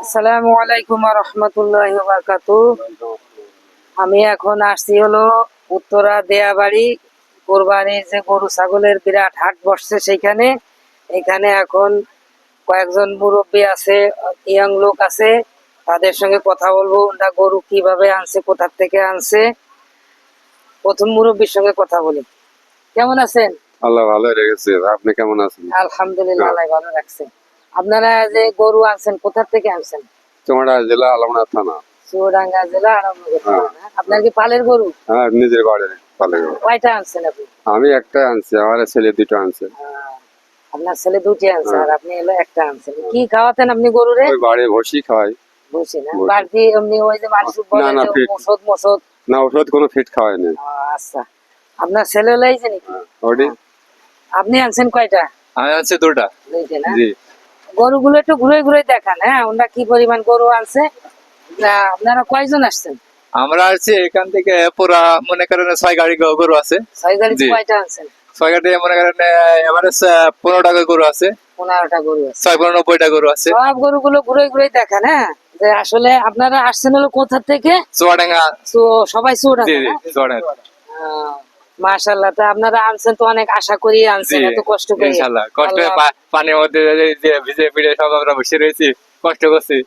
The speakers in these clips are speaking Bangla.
আসসালামু আলাইকুম ওয়া রাহমাতুল্লাহি ওয়া বারাকাতুহু। আমি এখন আসছি হলো উত্তরা দেয়াবাড়ি। কোরবানির যে গরু ছাগলের বিরাট হাট বসছে সেইখানে। এখানে এখন কয়েকজন মুরব্বী আছে, ইয়াং লোক আছে, তাদের সঙ্গে কথা বলবো। ওরা গরু কিভাবে আনছে, কোথা থেকে আনছে। প্রথম মুরব্বীর সঙ্গে কথা বলি। কেমন আছেন? আল্লাহ ভালো রেখেছে। আপনি কেমন আছেন? আলহামদুলিল্লাহ, আল্লাহ ভালো রাখছে। আপনারা যে গরু আনছেন কোথা থেকে আনছেন? চুয়াডাঙ্গা জেলা আলমনা থানা। চুয়াডাঙ্গা জেলা আরামনগর হ্যাঁ। থানা। আপনার কি পালের গরু? হ্যাঁ, নিজের বাড়ির পালে গরু। কয়টা আনছেন আপনি? আমি একটা আনছি, আমার ছেলে দুটো আনছে। আপনার ছেলে দুটি আনছে হ্যাঁ। আর আপনি হলো একটা আনছেন। কি খাওয়াতেন আপনি গরুরে? ওই বাড়ি ভসি খাওয়াই। বুঝছি না, বসি। বাড়তি এমনি ওই যে মানুষ বলে না, যে ফিট। ওষুধ না, ওষুধ কোনো ফিট খাওয়াই নেই। আচ্ছা, আপনার ছেলে লাইছে নাকি? ওটি আপনি আনছেন কয়টা? আমি আনছি দুটা। দুইটা না? জি। গরুগুলো একটু ঘুরে ঘুরে দেখান। হ্যাঁ, ওরা কি পরিমাণ গরু আনছে। আপনারা কয়জন আসছেন? আমরা আসছি এখান থেকে পুরা মনে করেন 6 গাড়ি গরু আছে। 6 গাড়ি। জি। কয়টা আনছেন? 6 গাড়ি মনে করেন এভারেজ 15টা গরু আছে, 15টা গরু আছে। 6-90টা গরু আছে। সব গরুগুলো ঘুরে ঘুরে দেখান। হ্যাঁ, যে আসলে আপনারা আসছেন হলো কোথা থেকে? চুয়াডাঙ্গা। তো সবাই জি চুয়াডাঙ্গা জি, না? চুয়াডাঙ্গা। মাশাআল্লাহ, তা আপনারা আনছেন তো অনেক আশা করি আনছেন, জি, এত কষ্ট করে। ইনশাআল্লাহ। কষ্টে আল্লাহ- পানির মধ্যে যে ভিজে পিড়ে সব আমরা বসে রয়েছি, কষ্ট করছি।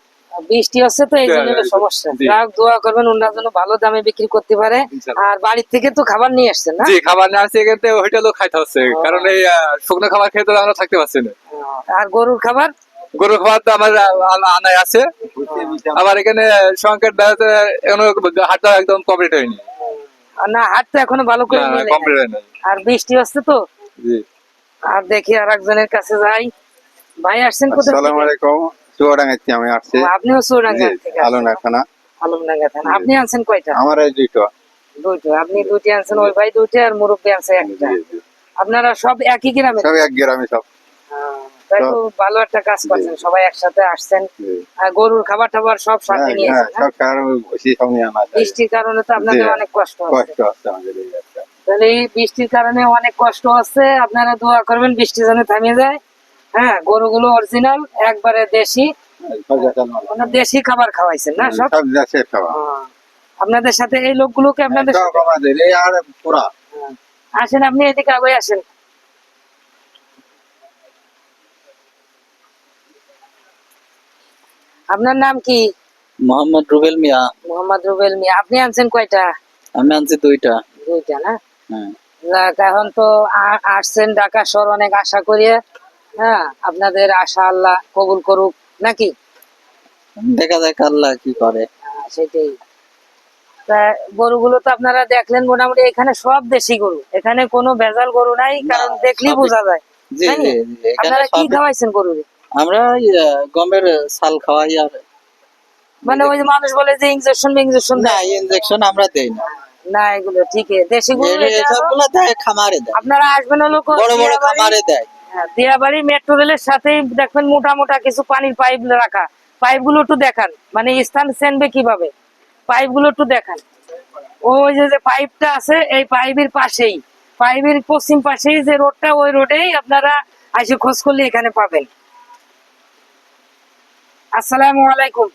বৃষ্টি হচ্ছে তো এই জন্য হলো সমস্যা। জি। যাক, দোয়া করবেন ওনার জন্য ভালো দামে বিক্রি করতে পারে। ইনশাআল্লাহ। আর বাড়ির থেকে তো খাবার নিয়ে আসছেন না? জি, খাবার না আসছে এখান থেকে হোটেলও খাইতে হচ্ছে, কারণ এই শুকনো খাবার খেতে তো আমরা থাকতে পারছি না। আর গরুর খাবার? গরুর খাবার তো আমার আনায় আছে। আবার এখানে সংকেত এখনো হাটটা একদম কমপ্লিট হয়নি। না, হাট তো এখনো ভালো করে মিলে নাই। কমপ্লিট হয়নি। আর বৃষ্টি হচ্ছে তো। জি। আর দেখি আর একজনের কাছে যাই। ভাই আসছেন কোথা আসসালামু থেকে? আলাইকুম। চুয়াডাঙ্গাতে আমি আসছি। আপনিও চুয়াডাঙ্গা থেকে আসছেন? আলমনা থানা। আলমডাঙ্গা থানা। আপনি আনছেন কয়টা? আমার এই দুটো। দুইটা। আপনি দুইটি আনছেন, ওই ভাই দুইটা আর মুরব্বী আনছে একটা। জি, জি। আপনারা সব একই গ্রামে? সব এক গ্রামে সব। তাই তো, ভালো একটা কাজ করছেন, সবাই একসাথে আসছেন। জি। আর গরুর খাবার টাবার সব সাথে হ্যাঁ, নিয়ে হ্যাঁ, এসেছেন, সব কারণ বসি সব নিয়ে আনা যায়। বৃষ্টির কারণে তো আপনাদের জি, অনেক কষ্ট হচ্ছে। কষ্ট আছে আমাদের এই একটা। তাহলে এই বৃষ্টির কারণে অনেক কষ্ট হচ্ছে, আপনারা দোয়া করবেন বৃষ্টি যেন থামিয়ে যায়। হ্যাঁ, গরুগুলো অরিজিনাল একবারে দেশি। মানে দেশি খাবার খাওয়াইছেন না সব? সব দেশের খাবার। আপনাদের সাথে এই লোকগুলোকে আপনাদের সব সাথে? আমাদের এই আর পুরা। আসেন, আপনি এদিকে আগে আসেন। আপনার নাম কি? মোহাম্মদ রুবেল মিয়া। মোহাম্মদ রুবেল মিয়া। আপনি আনছেন কয়টা? আমি আনছি দুইটা। দুইটা না? হ্যাঁ। যাক, এখন তো আসছেন ঢাকা শহর অনেক আশা করিয়ে। হ্যাঁ, আপনাদের আশা আল্লাহ কবুল করুক নাকি? দেখা যাক আল্লাহ কি করে। সেটাই। তা গরুগুলো তো আপনারা দেখলেন, মোটামুটি এখানে সব দেশি গরু, এখানে কোনো ভেজাল গরু নাই, কারণ না, দেখলেই সবই- বোঝা যায়। জি তাই না? জি জি, এখানে আপনারা কি সবই- খাওয়াইছেন গরুর? আমরা ওই, গমের ছাল খাওয়াই আর মানে ওই যে মানুষ বলে যে ইনজেকশন না, দেয়। ইনজেকশন আমরা দেই না। না, এগুলো ঠিক দেশি গরু। এটা হলো- সবগুলো দেয় খামারে দেয়, আপনারা আসবেন হলো বড় বড় দিয়াবাড়ি। খামারে দেয়। দিয়াবাড়ি মেট্রো রেলের সাথেই দেখবেন মোটা মোটা কিছু পানির পাইপ রাখা। পাইপ গুলো একটু দেখান, মানে স্থান চেনবে কিভাবে, পাইপ গুলো একটু দেখান। ওই যে পাইপটা আছে, এই পাইপের পাশেই, পাইপের পশ্চিম পাশেই যে রোডটা, ওই রোডেই আপনারা এসে খোঁজ করলে এখানে পাবেন। আসসালামু আলাইকুম।